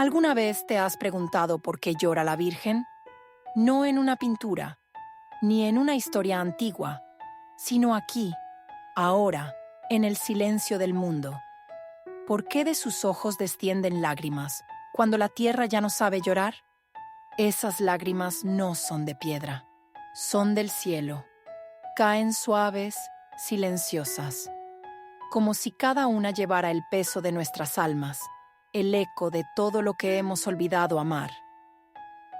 ¿Alguna vez te has preguntado por qué llora la Virgen? No en una pintura, ni en una historia antigua, sino aquí, ahora, en el silencio del mundo. ¿Por qué de sus ojos descienden lágrimas cuando la tierra ya no sabe llorar? Esas lágrimas no son de piedra, son del cielo. Caen suaves, silenciosas, como si cada una llevara el peso de nuestras almas, el eco de todo lo que hemos olvidado amar.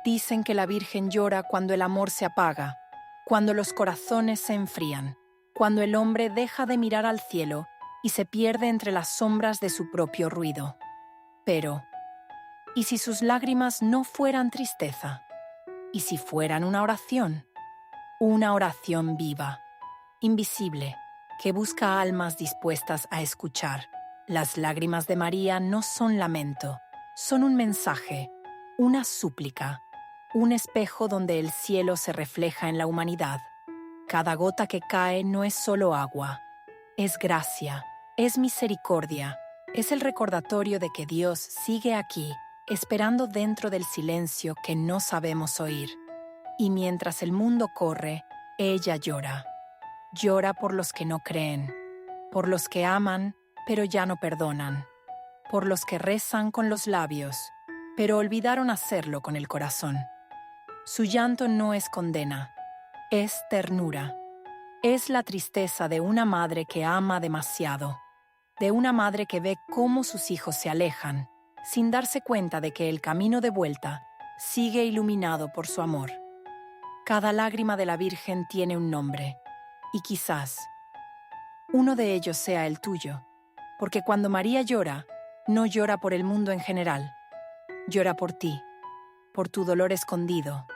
Dicen que la Virgen llora cuando el amor se apaga, cuando los corazones se enfrían, cuando el hombre deja de mirar al cielo y se pierde entre las sombras de su propio ruido. Pero, ¿y si sus lágrimas no fueran tristeza? ¿Y si fueran una oración? Una oración viva, invisible, que busca almas dispuestas a escuchar. Las lágrimas de María no son lamento, son un mensaje, una súplica, un espejo donde el cielo se refleja en la humanidad. Cada gota que cae no es solo agua, es gracia, es misericordia, es el recordatorio de que Dios sigue aquí, esperando dentro del silencio que no sabemos oír. Y mientras el mundo corre, ella llora. Llora por los que no creen, por los que aman, pero ya no perdonan, por los que rezan con los labios, pero olvidaron hacerlo con el corazón. Su llanto no es condena, es ternura. Es la tristeza de una madre que ama demasiado, de una madre que ve cómo sus hijos se alejan, sin darse cuenta de que el camino de vuelta sigue iluminado por su amor. Cada lágrima de la Virgen tiene un nombre, y quizás uno de ellos sea el tuyo, porque cuando María llora, no llora por el mundo en general, llora por ti, por tu dolor escondido,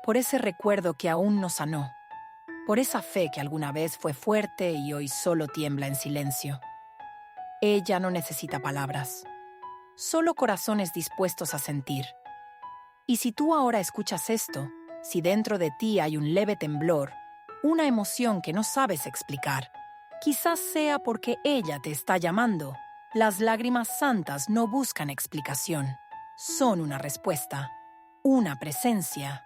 por ese recuerdo que aún no sanó, por esa fe que alguna vez fue fuerte y hoy solo tiembla en silencio. Ella no necesita palabras, solo corazones dispuestos a sentir. Y si tú ahora escuchas esto, si dentro de ti hay un leve temblor, una emoción que no sabes explicar, quizás sea porque ella te está llamando. Las lágrimas santas no buscan explicación, son una respuesta, una presencia,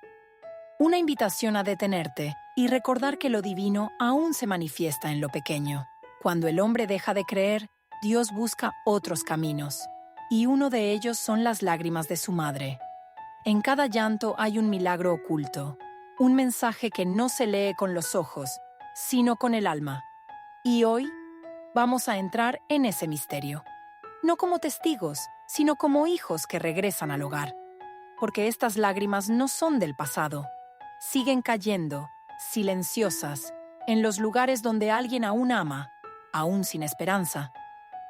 una invitación a detenerte y recordar que lo divino aún se manifiesta en lo pequeño. Cuando el hombre deja de creer, Dios busca otros caminos, y uno de ellos son las lágrimas de su madre. En cada llanto hay un milagro oculto, un mensaje que no se lee con los ojos, sino con el alma. Y hoy vamos a entrar en ese misterio, no como testigos, sino como hijos que regresan al hogar, porque estas lágrimas no son del pasado, siguen cayendo, silenciosas, en los lugares donde alguien aún ama, aún sin esperanza.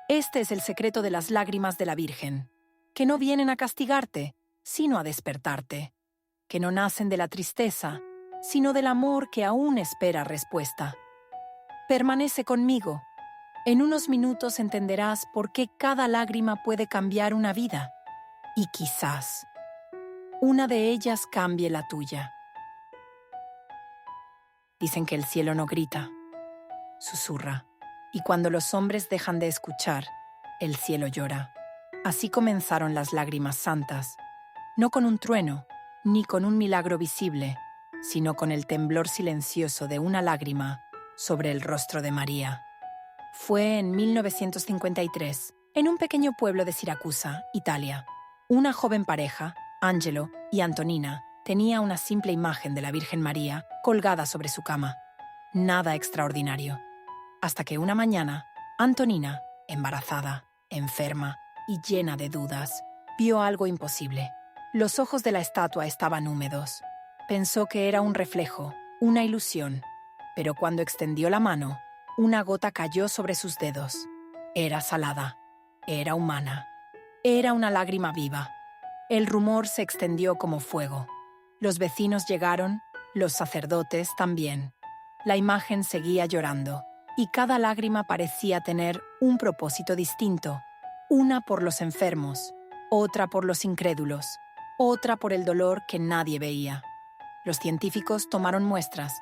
Este es el secreto de las lágrimas de la Virgen, que no vienen a castigarte, sino a despertarte, que no nacen de la tristeza, sino del amor que aún espera respuesta. Permanece conmigo. En unos minutos entenderás por qué cada lágrima puede cambiar una vida, y quizás una de ellas cambie la tuya. Dicen que el cielo no grita, susurra, y cuando los hombres dejan de escuchar, el cielo llora. Así comenzaron las lágrimas santas, no con un trueno, ni con un milagro visible, sino con el temblor silencioso de una lágrima sobre el rostro de María. Fue en 1953, en un pequeño pueblo de Siracusa, Italia. Una joven pareja, Angelo y Antonina, tenía una simple imagen de la Virgen María colgada sobre su cama. Nada extraordinario. Hasta que una mañana, Antonina, embarazada, enferma y llena de dudas, vio algo imposible. Los ojos de la estatua estaban húmedos. Pensó que era un reflejo, una ilusión, pero cuando extendió la mano, una gota cayó sobre sus dedos. Era salada, era humana, era una lágrima viva. El rumor se extendió como fuego. Los vecinos llegaron, los sacerdotes también. La imagen seguía llorando, y cada lágrima parecía tener un propósito distinto. Una por los enfermos, otra por los incrédulos, otra por el dolor que nadie veía. Los científicos tomaron muestras,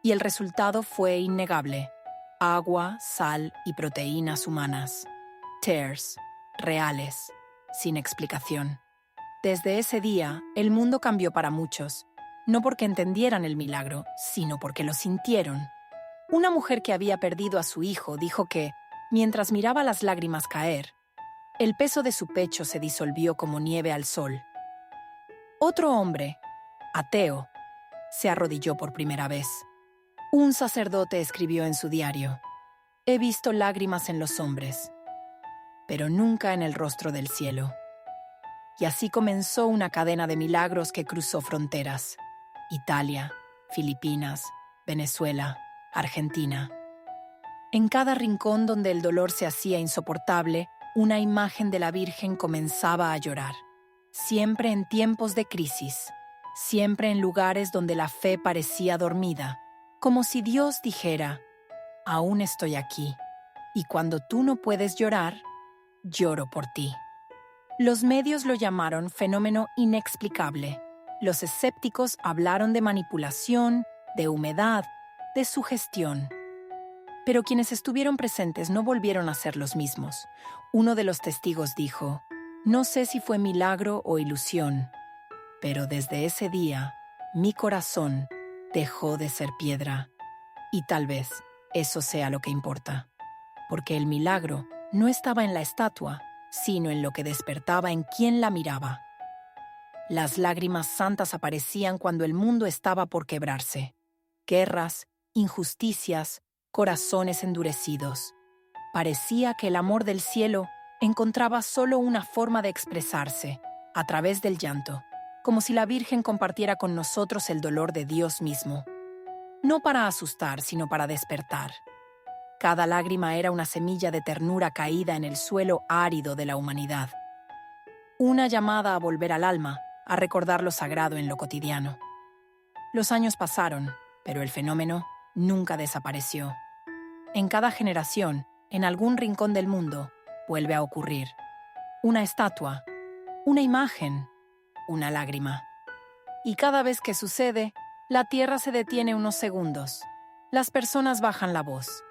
y el resultado fue innegable. Agua, sal y proteínas humanas. Tears, reales, sin explicación. Desde ese día, el mundo cambió para muchos, no porque entendieran el milagro, sino porque lo sintieron. Una mujer que había perdido a su hijo dijo que, mientras miraba las lágrimas caer, el peso de su pecho se disolvió como nieve al sol. Otro hombre, ateo, se arrodilló por primera vez. Un sacerdote escribió en su diario: «He visto lágrimas en los hombres, pero nunca en el rostro del cielo». Y así comenzó una cadena de milagros que cruzó fronteras: Italia, Filipinas, Venezuela, Argentina. En cada rincón donde el dolor se hacía insoportable, una imagen de la Virgen comenzaba a llorar. Siempre en tiempos de crisis, siempre en lugares donde la fe parecía dormida, como si Dios dijera: «Aún estoy aquí, y cuando tú no puedes llorar, lloro por ti». Los medios lo llamaron fenómeno inexplicable. Los escépticos hablaron de manipulación, de humedad, de sugestión. Pero quienes estuvieron presentes no volvieron a ser los mismos. Uno de los testigos dijo: «No sé si fue milagro o ilusión, pero desde ese día, mi corazón dejó de ser piedra». Y tal vez eso sea lo que importa, porque el milagro no estaba en la estatua, sino en lo que despertaba en quien la miraba. Las lágrimas santas aparecían cuando el mundo estaba por quebrarse. Guerras, injusticias, corazones endurecidos. Parecía que el amor del cielo encontraba solo una forma de expresarse, a través del llanto, como si la Virgen compartiera con nosotros el dolor de Dios mismo. No para asustar, sino para despertar. Cada lágrima era una semilla de ternura caída en el suelo árido de la humanidad. Una llamada a volver al alma, a recordar lo sagrado en lo cotidiano. Los años pasaron, pero el fenómeno nunca desapareció. En cada generación, en algún rincón del mundo, vuelve a ocurrir. Una estatua, una imagen, una lágrima. Y cada vez que sucede, la tierra se detiene unos segundos. Las personas bajan la voz.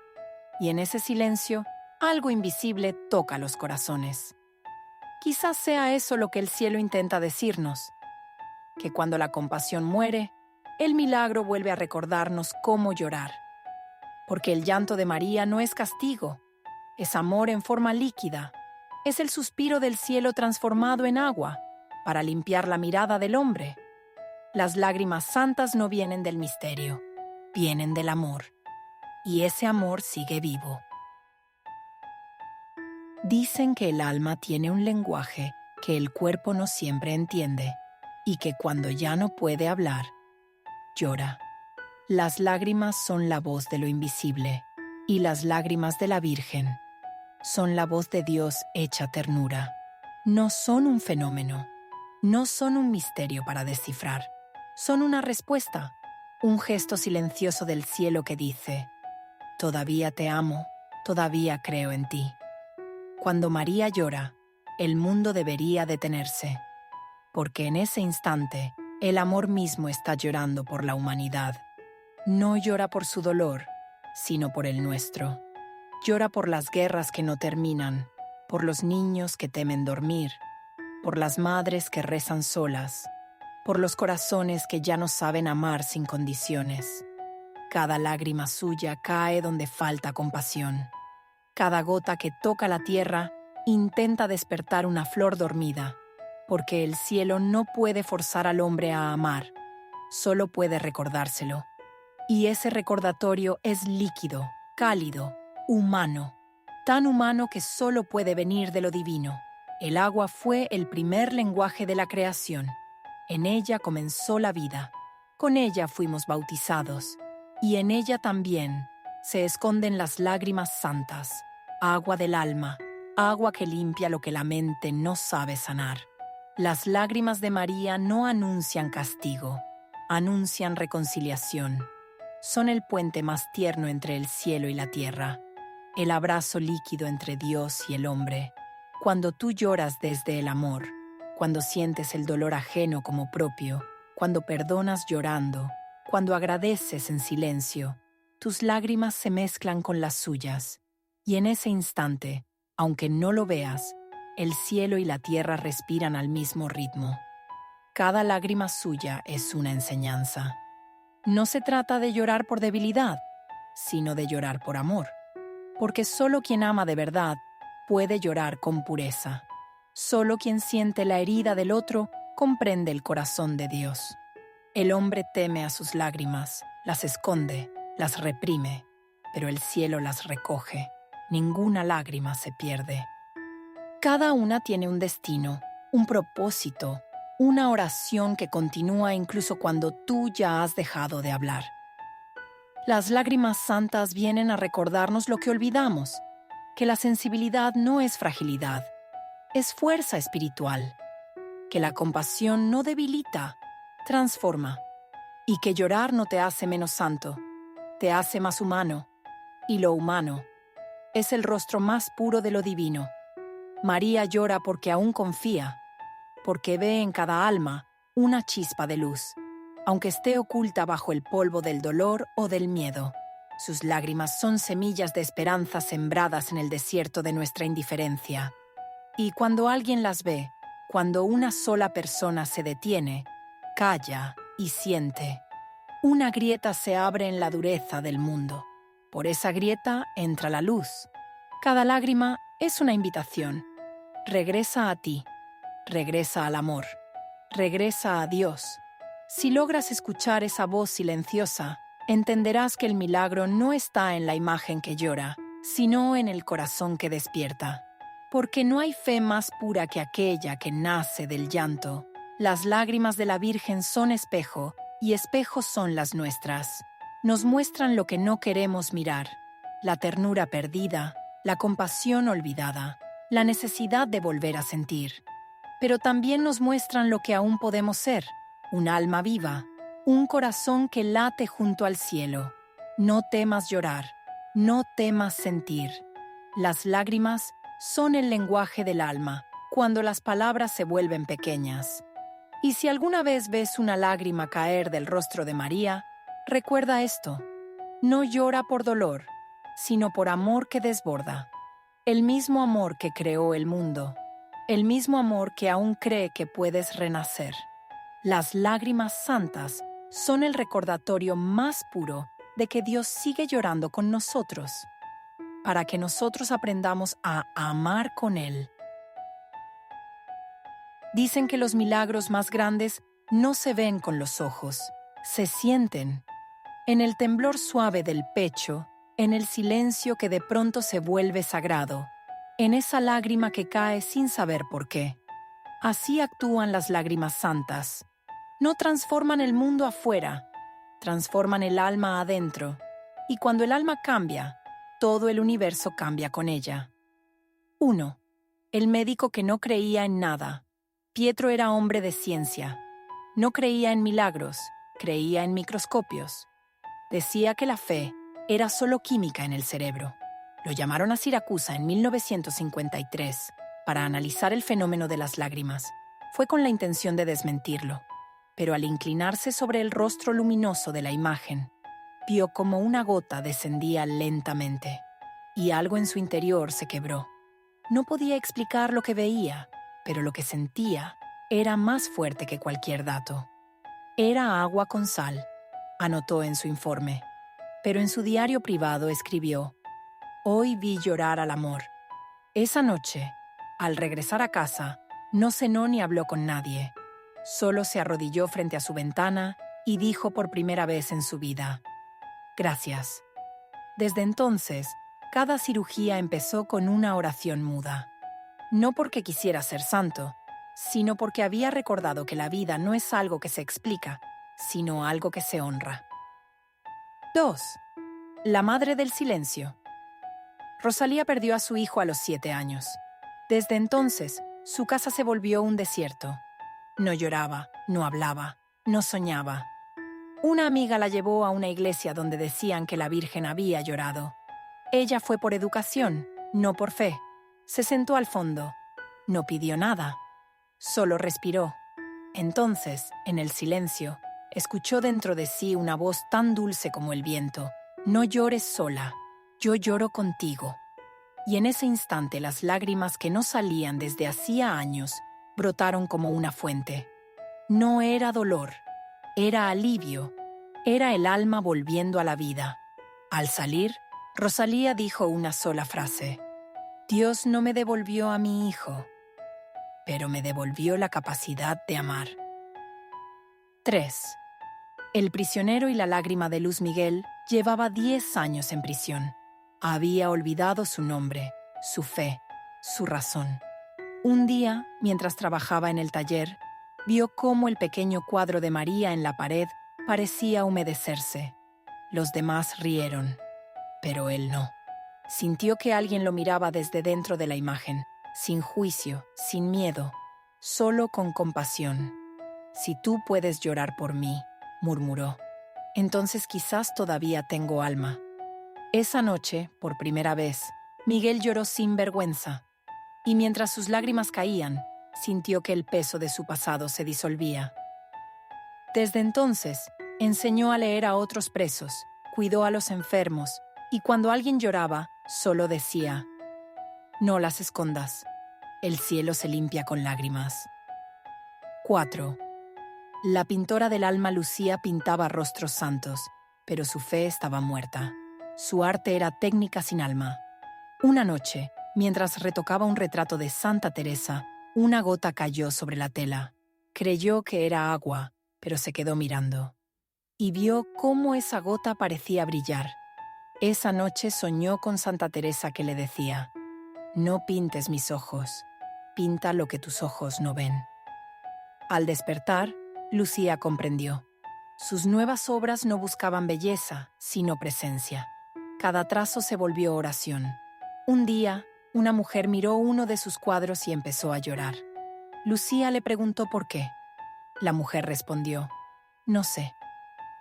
Y en ese silencio, algo invisible toca los corazones. Quizás sea eso lo que el cielo intenta decirnos, que cuando la compasión muere, el milagro vuelve a recordarnos cómo llorar. Porque el llanto de María no es castigo, es amor en forma líquida, es el suspiro del cielo transformado en agua para limpiar la mirada del hombre. Las lágrimas santas no vienen del misterio, vienen del amor. Y ese amor sigue vivo. Dicen que el alma tiene un lenguaje que el cuerpo no siempre entiende y que cuando ya no puede hablar, llora. Las lágrimas son la voz de lo invisible y las lágrimas de la Virgen son la voz de Dios hecha ternura. No son un fenómeno, no son un misterio para descifrar, son una respuesta, un gesto silencioso del cielo que dice: «Todavía te amo, todavía creo en ti». Cuando María llora, el mundo debería detenerse, porque en ese instante el amor mismo está llorando por la humanidad. No llora por su dolor, sino por el nuestro. Llora por las guerras que no terminan, por los niños que temen dormir, por las madres que rezan solas, por los corazones que ya no saben amar sin condiciones. Cada lágrima suya cae donde falta compasión. Cada gota que toca la tierra intenta despertar una flor dormida, porque el cielo no puede forzar al hombre a amar, solo puede recordárselo. Y ese recordatorio es líquido, cálido, humano, tan humano que solo puede venir de lo divino. El agua fue el primer lenguaje de la creación. En ella comenzó la vida. Con ella fuimos bautizados. Y en ella también se esconden las lágrimas santas, agua del alma, agua que limpia lo que la mente no sabe sanar. Las lágrimas de María no anuncian castigo, anuncian reconciliación. Son el puente más tierno entre el cielo y la tierra, el abrazo líquido entre Dios y el hombre. Cuando tú lloras desde el amor, cuando sientes el dolor ajeno como propio, cuando perdonas llorando, cuando agradeces en silencio, tus lágrimas se mezclan con las suyas, y en ese instante, aunque no lo veas, el cielo y la tierra respiran al mismo ritmo. Cada lágrima suya es una enseñanza. No se trata de llorar por debilidad, sino de llorar por amor. Porque solo quien ama de verdad puede llorar con pureza. Solo quien siente la herida del otro comprende el corazón de Dios. El hombre teme a sus lágrimas, las esconde, las reprime, pero el cielo las recoge. Ninguna lágrima se pierde. Cada una tiene un destino, un propósito, una oración que continúa incluso cuando tú ya has dejado de hablar. Las lágrimas santas vienen a recordarnos lo que olvidamos, que la sensibilidad no es fragilidad, es fuerza espiritual, que la compasión no debilita, transforma, y que llorar no te hace menos santo, te hace más humano, y lo humano es el rostro más puro de lo divino. María llora porque aún confía, porque ve en cada alma una chispa de luz, aunque esté oculta bajo el polvo del dolor o del miedo. Sus lágrimas son semillas de esperanza sembradas en el desierto de nuestra indiferencia. Y cuando alguien las ve, cuando una sola persona se detiene, calla y siente, una grieta se abre en la dureza del mundo. Por esa grieta entra la luz. Cada lágrima es una invitación. Regresa a ti, regresa al amor, regresa a Dios. Si logras escuchar esa voz silenciosa, entenderás que el milagro no está en la imagen que llora, sino en el corazón que despierta. Porque no hay fe más pura que aquella que nace del llanto. Las lágrimas de la Virgen son espejo, y espejos son las nuestras. Nos muestran lo que no queremos mirar, la ternura perdida, la compasión olvidada, la necesidad de volver a sentir. Pero también nos muestran lo que aún podemos ser, un alma viva, un corazón que late junto al cielo. No temas llorar, no temas sentir. Las lágrimas son el lenguaje del alma, cuando las palabras se vuelven pequeñas. Y si alguna vez ves una lágrima caer del rostro de María, recuerda esto: no llora por dolor, sino por amor que desborda. El mismo amor que creó el mundo, el mismo amor que aún cree que puedes renacer. Las lágrimas santas son el recordatorio más puro de que Dios sigue llorando con nosotros, para que nosotros aprendamos a amar con Él. Dicen que los milagros más grandes no se ven con los ojos, se sienten. En el temblor suave del pecho, en el silencio que de pronto se vuelve sagrado, en esa lágrima que cae sin saber por qué. Así actúan las lágrimas santas. No transforman el mundo afuera, transforman el alma adentro. Y cuando el alma cambia, todo el universo cambia con ella. 1. El médico que no creía en nada. Pietro era hombre de ciencia. No creía en milagros, creía en microscopios. Decía que la fe era solo química en el cerebro. Lo llamaron a Siracusa en 1953 para analizar el fenómeno de las lágrimas. Fue con la intención de desmentirlo, pero al inclinarse sobre el rostro luminoso de la imagen, vio como una gota descendía lentamente, y algo en su interior se quebró. No podía explicar lo que veía, pero lo que sentía era más fuerte que cualquier dato. Era agua con sal, anotó en su informe, pero en su diario privado escribió: «Hoy vi llorar al amor». Esa noche, al regresar a casa, no cenó ni habló con nadie. Solo se arrodilló frente a su ventana y dijo por primera vez en su vida: «Gracias». Desde entonces, cada cirugía empezó con una oración muda. No porque quisiera ser santo, sino porque había recordado que la vida no es algo que se explica, sino algo que se honra. 2. La madre del silencio. Rosalía perdió a su hijo a los 7 años. Desde entonces, su casa se volvió un desierto. No lloraba, no hablaba, no soñaba. Una amiga la llevó a una iglesia donde decían que la Virgen había llorado. Ella fue por educación, no por fe. Se sentó al fondo. No pidió nada. Solo respiró. Entonces, en el silencio, escuchó dentro de sí una voz tan dulce como el viento: «No llores sola, yo lloro contigo». y en ese instante las lágrimas que no salían desde hacía años brotaron como una fuente. No era dolor, era alivio, era el alma volviendo a la vida. Al salir, Rosalía dijo una sola frase: Dios no me devolvió a mi hijo, pero me devolvió la capacidad de amar. 3. El prisionero y la lágrima de Luz Miguel llevaba 10 años en prisión. Había olvidado su nombre, su fe, su razón. Un día, mientras trabajaba en el taller, vio cómo el pequeño cuadro de María en la pared parecía humedecerse. Los demás rieron, pero él no. Sintió que alguien lo miraba desde dentro de la imagen, sin juicio, sin miedo, solo con compasión. «Si tú puedes llorar por mí», murmuró, «entonces quizás todavía tengo alma». Esa noche, por primera vez, Miguel lloró sin vergüenza, y mientras sus lágrimas caían, sintió que el peso de su pasado se disolvía. Desde entonces, enseñó a leer a otros presos, cuidó a los enfermos, y cuando alguien lloraba, solo decía: «No las escondas, el cielo se limpia con lágrimas». 4. La pintora del alma Lucía pintaba rostros santos, pero su fe estaba muerta. Su arte era técnica sin alma. Una noche, mientras retocaba un retrato de Santa Teresa, una gota cayó sobre la tela. Creyó que era agua, pero se quedó mirando. Y vio cómo esa gota parecía brillar. Esa noche soñó con Santa Teresa que le decía: «No pintes mis ojos, pinta lo que tus ojos no ven». Al despertar, Lucía comprendió. Sus nuevas obras no buscaban belleza, sino presencia. Cada trazo se volvió oración. Un día, una mujer miró uno de sus cuadros y empezó a llorar. Lucía le preguntó por qué. La mujer respondió: «No sé,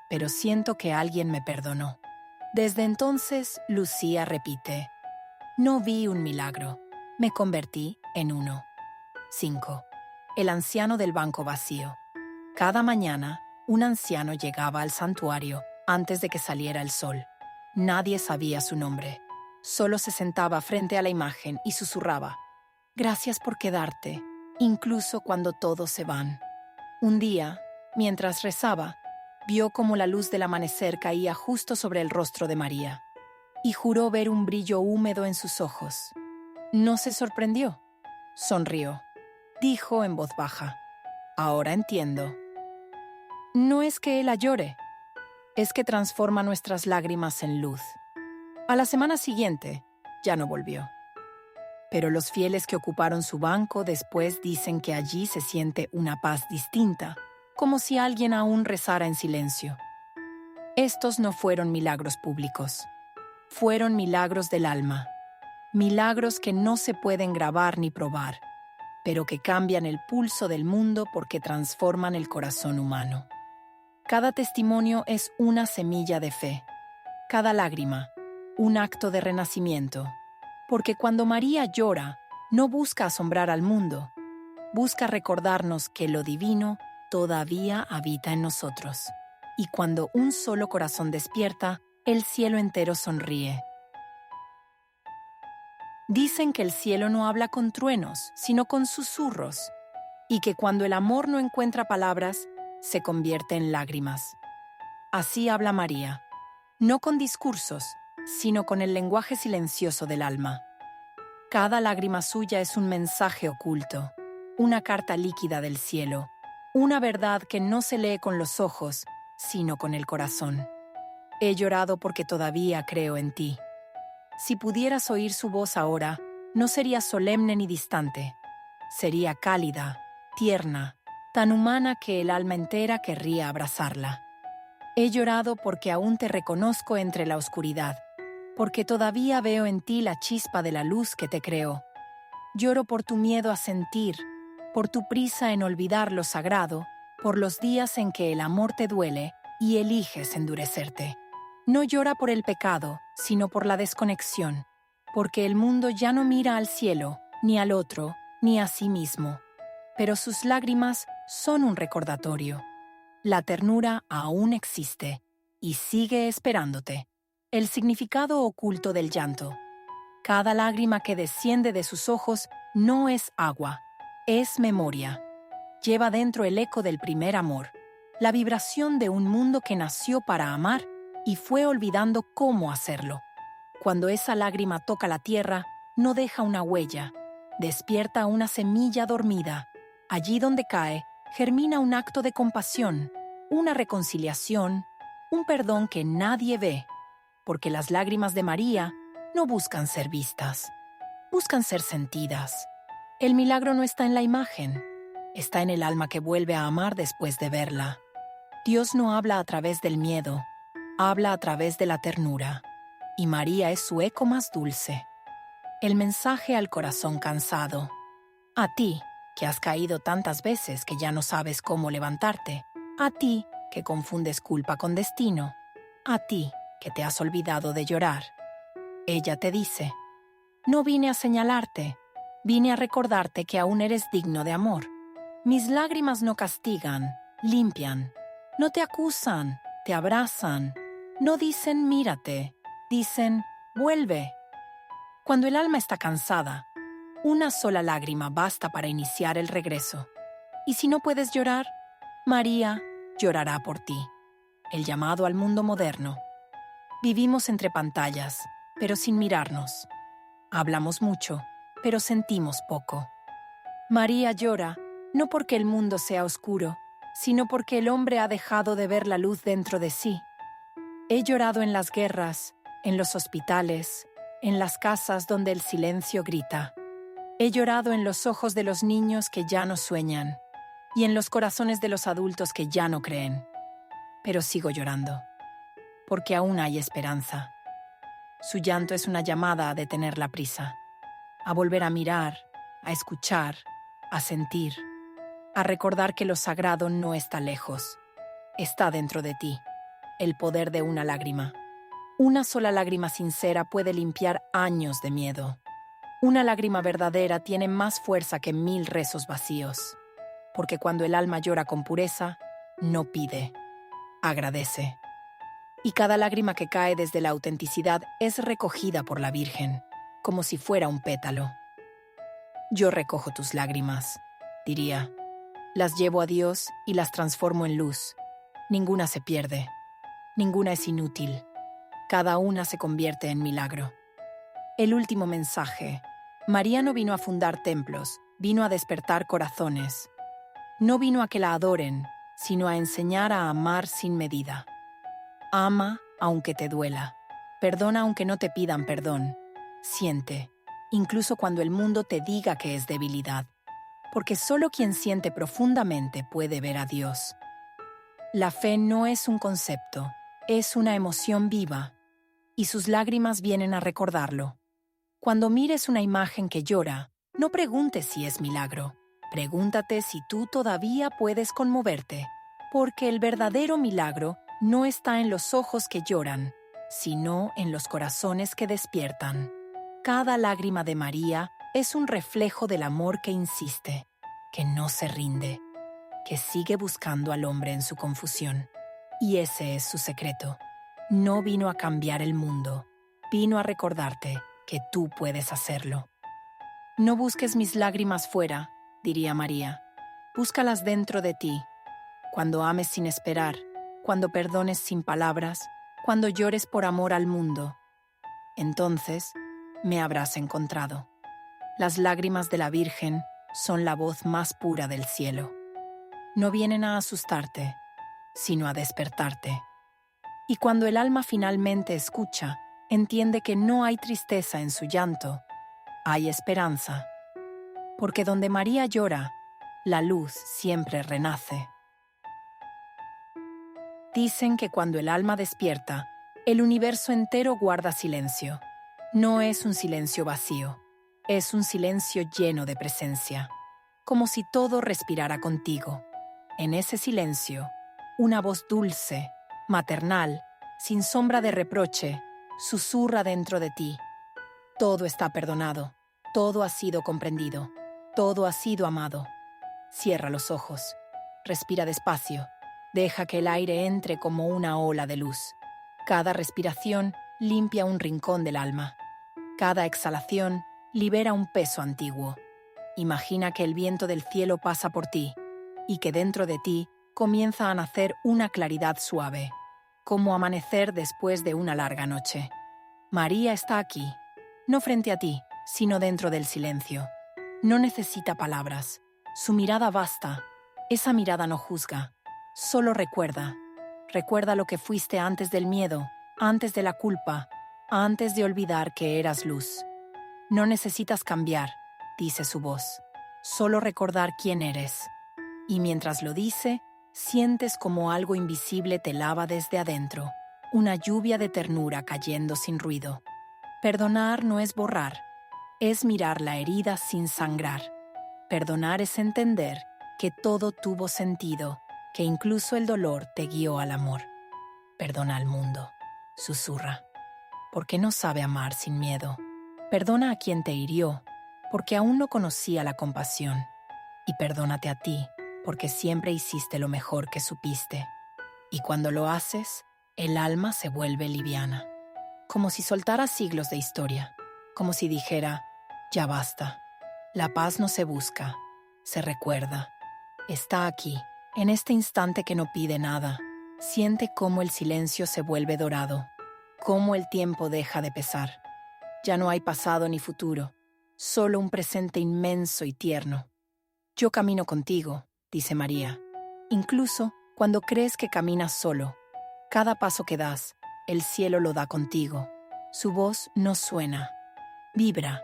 pero siento que alguien me perdonó». Desde entonces, Lucía repite: «No vi un milagro, me convertí en uno». 5. El anciano del banco vacío. Cada mañana, un anciano llegaba al santuario antes de que saliera el sol. Nadie sabía su nombre. Solo se sentaba frente a la imagen y susurraba: «Gracias por quedarte, incluso cuando todos se van». Un día, mientras rezaba, vio cómo la luz del amanecer caía justo sobre el rostro de María, y juró ver un brillo húmedo en sus ojos. No se sorprendió. Sonrió. Dijo en voz baja: «Ahora entiendo. No es que él la llore, es que transforma nuestras lágrimas en luz». A la semana siguiente, ya no volvió. Pero los fieles que ocuparon su banco después dicen que allí se siente una paz distinta, como si alguien aún rezara en silencio. Estos no fueron milagros públicos. Fueron milagros del alma. Milagros que no se pueden grabar ni probar, pero que cambian el pulso del mundo porque transforman el corazón humano. Cada testimonio es una semilla de fe. Cada lágrima, un acto de renacimiento. Porque cuando María llora, no busca asombrar al mundo, busca recordarnos que lo divino todavía habita en nosotros. Y cuando un solo corazón despierta, el cielo entero sonríe. Dicen que el cielo no habla con truenos, sino con susurros, y que cuando el amor no encuentra palabras, se convierte en lágrimas. Así habla María, no con discursos, sino con el lenguaje silencioso del alma. Cada lágrima suya es un mensaje oculto, una carta líquida del cielo, una verdad que no se lee con los ojos, sino con el corazón. He llorado porque todavía creo en ti. Si pudieras oír su voz ahora, no sería solemne ni distante. Sería cálida, tierna, tan humana que el alma entera querría abrazarla. He llorado porque aún te reconozco entre la oscuridad, porque todavía veo en ti la chispa de la luz que te creó. Lloro por tu miedo a sentir, por tu prisa en olvidar lo sagrado, por los días en que el amor te duele y eliges endurecerte. No llora por el pecado, sino por la desconexión, porque el mundo ya no mira al cielo, ni al otro, ni a sí mismo. Pero sus lágrimas son un recordatorio. La ternura aún existe y sigue esperándote. El significado oculto del llanto. Cada lágrima que desciende de sus ojos no es agua, es memoria. Lleva dentro el eco del primer amor, la vibración de un mundo que nació para amar y fue olvidando cómo hacerlo. Cuando esa lágrima toca la tierra, no deja una huella, despierta una semilla dormida. Allí donde cae, germina un acto de compasión, una reconciliación, un perdón que nadie ve, porque las lágrimas de María no buscan ser vistas, buscan ser sentidas. El milagro no está en la imagen, está en el alma que vuelve a amar después de verla. Dios no habla a través del miedo, habla a través de la ternura, y María es su eco más dulce. El mensaje al corazón cansado. A ti, que has caído tantas veces que ya no sabes cómo levantarte. A ti, que confundes culpa con destino. A ti, que te has olvidado de llorar. Ella te dice, no vine a señalarte, vine a recordarte que aún eres digno de amor. Mis lágrimas no castigan, limpian. No te acusan, te abrazan. No dicen mírate, dicen vuelve. Cuando el alma está cansada, una sola lágrima basta para iniciar el regreso. Y si no puedes llorar, María llorará por ti. El llamado al mundo moderno. Vivimos entre pantallas, pero sin mirarnos. Hablamos mucho, pero sentimos poco. María llora, no porque el mundo sea oscuro, sino porque el hombre ha dejado de ver la luz dentro de sí. He llorado en las guerras, en los hospitales, en las casas donde el silencio grita. He llorado en los ojos de los niños que ya no sueñan y en los corazones de los adultos que ya no creen. Pero sigo llorando, porque aún hay esperanza. Su llanto es una llamada a detener la prisa, a volver a mirar, a escuchar, a sentir, a recordar que lo sagrado no está lejos, está dentro de ti, el poder de una lágrima. Una sola lágrima sincera puede limpiar años de miedo. Una lágrima verdadera tiene más fuerza que 1000 rezos vacíos, porque cuando el alma llora con pureza, no pide, agradece. Y cada lágrima que cae desde la autenticidad es recogida por la Virgen, como si fuera un pétalo. Yo recojo tus lágrimas, diría. Las llevo a Dios y las transformo en luz. Ninguna se pierde, ninguna es inútil. Cada una se convierte en milagro. El último mensaje. María no vino a fundar templos, vino a despertar corazones. No vino a que la adoren, sino a enseñar a amar sin medida. Ama aunque te duela. Perdona aunque no te pidan perdón. Siente, incluso cuando el mundo te diga que es debilidad. Porque solo quien siente profundamente puede ver a Dios. La fe no es un concepto, es una emoción viva. Y sus lágrimas vienen a recordarlo. Cuando mires una imagen que llora, no preguntes si es milagro. Pregúntate si tú todavía puedes conmoverte, porque el verdadero milagro no está en los ojos que lloran, sino en los corazones que despiertan. Cada lágrima de María es un reflejo del amor que insiste, que no se rinde, que sigue buscando al hombre en su confusión. Y ese es su secreto. No vino a cambiar el mundo, vino a recordarte que tú puedes hacerlo. No busques mis lágrimas fuera, diría María. Búscalas dentro de ti. Cuando ames sin esperar, cuando perdones sin palabras, cuando llores por amor al mundo. Entonces, me habrás encontrado. Las lágrimas de la Virgen son la voz más pura del cielo. No vienen a asustarte, sino a despertarte. Y cuando el alma finalmente escucha, entiende que no hay tristeza en su llanto, hay esperanza. Porque donde María llora, la luz siempre renace. Dicen que cuando el alma despierta, el universo entero guarda silencio. No es un silencio vacío, es un silencio lleno de presencia, como si todo respirara contigo. En ese silencio, una voz dulce, maternal, sin sombra de reproche, susurra dentro de ti. Todo está perdonado, todo ha sido comprendido, todo ha sido amado. Cierra los ojos, respira despacio, deja que el aire entre como una ola de luz. Cada respiración limpia un rincón del alma. Cada exhalación libera un peso antiguo. Imagina que el viento del cielo pasa por ti y que dentro de ti comienza a nacer una claridad suave, como amanecer después de una larga noche. María está aquí, no frente a ti, sino dentro del silencio. No necesita palabras. Su mirada basta. Esa mirada no juzga. Solo recuerda. Recuerda lo que fuiste antes del miedo, antes de la culpa, antes de olvidar que eras luz. No necesitas cambiar, dice su voz. Solo recordar quién eres. Y mientras lo dice, sientes como algo invisible te lava desde adentro, una lluvia de ternura cayendo sin ruido. Perdonar no es borrar, es mirar la herida sin sangrar. Perdonar es entender que todo tuvo sentido, que incluso el dolor te guió al amor. Perdona al mundo, susurra, porque no sabe amar sin miedo. Perdona a quien te hirió, porque aún no conocía la compasión. Y perdónate a ti, porque siempre hiciste lo mejor que supiste. Y cuando lo haces, el alma se vuelve liviana. Como si soltara siglos de historia, como si dijera, ya basta. La paz no se busca, se recuerda. Está aquí, en este instante que no pide nada. Siente cómo el silencio se vuelve dorado, cómo el tiempo deja de pesar. Ya no hay pasado ni futuro, solo un presente inmenso y tierno. Yo camino contigo, dice María, incluso cuando crees que caminas solo. Cada paso que das, el cielo lo da contigo. Su voz no suena, vibra,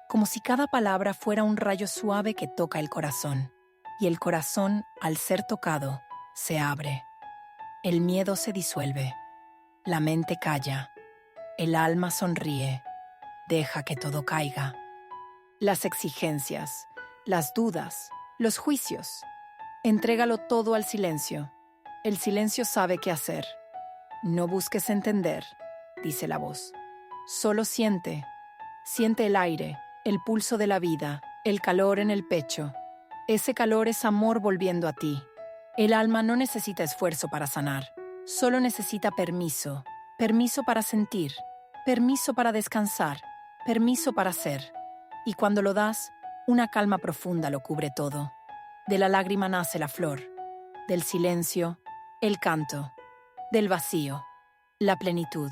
como si cada palabra fuera un rayo suave que toca el corazón. Y el corazón, al ser tocado, se abre. El miedo se disuelve, la mente calla, el alma sonríe, deja que todo caiga. Las exigencias, las dudas, los juicios. Entrégalo todo al silencio. El silencio sabe qué hacer. No busques entender, dice la voz. Solo siente. Siente el aire, el pulso de la vida, el calor en el pecho. Ese calor es amor volviendo a ti. El alma no necesita esfuerzo para sanar. Solo necesita permiso. Permiso para sentir. Permiso para descansar. Permiso para ser. Y cuando lo das, una calma profunda lo cubre todo. De la lágrima nace la flor. Del silencio, el canto. Del vacío, la plenitud.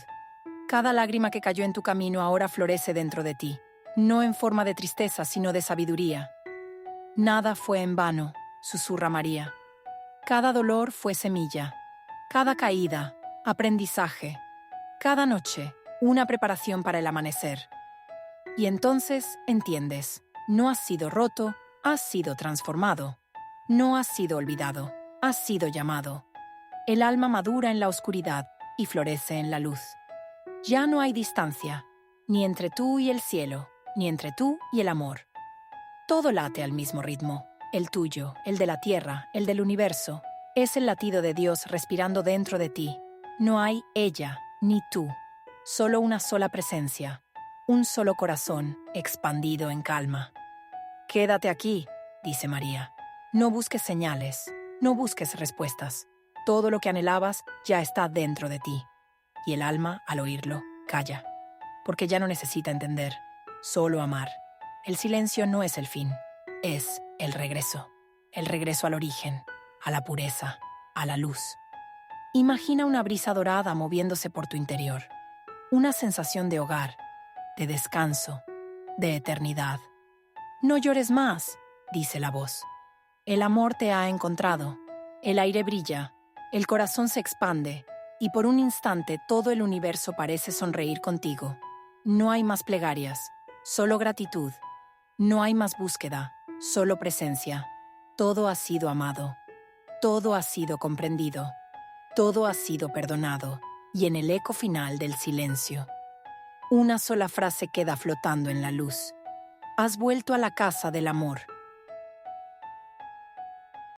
Cada lágrima que cayó en tu camino ahora florece dentro de ti, no en forma de tristeza, sino de sabiduría. Nada fue en vano, susurra María. Cada dolor fue semilla, cada caída, aprendizaje, cada noche, una preparación para el amanecer. Y entonces entiendes, no has sido roto, has sido transformado. No has sido olvidado, has sido llamado. El alma madura en la oscuridad y florece en la luz. Ya no hay distancia, ni entre tú y el cielo, ni entre tú y el amor. Todo late al mismo ritmo, el tuyo, el de la tierra, el del universo. Es el latido de Dios respirando dentro de ti. No hay ella, ni tú, solo una sola presencia, un solo corazón expandido en calma. Quédate aquí, dice María. No busques señales, no busques respuestas. Todo lo que anhelabas ya está dentro de ti. Y el alma, al oírlo, calla, porque ya no necesita entender, solo amar. El silencio no es el fin, es el regreso al origen, a la pureza, a la luz. Imagina una brisa dorada moviéndose por tu interior, una sensación de hogar, de descanso, de eternidad. No llores más, dice la voz. El amor te ha encontrado, el aire brilla, el corazón se expande, y por un instante todo el universo parece sonreír contigo. No hay más plegarias, solo gratitud. No hay más búsqueda, solo presencia. Todo ha sido amado, todo ha sido comprendido, todo ha sido perdonado, y en el eco final del silencio, una sola frase queda flotando en la luz. Has vuelto a la casa del amor.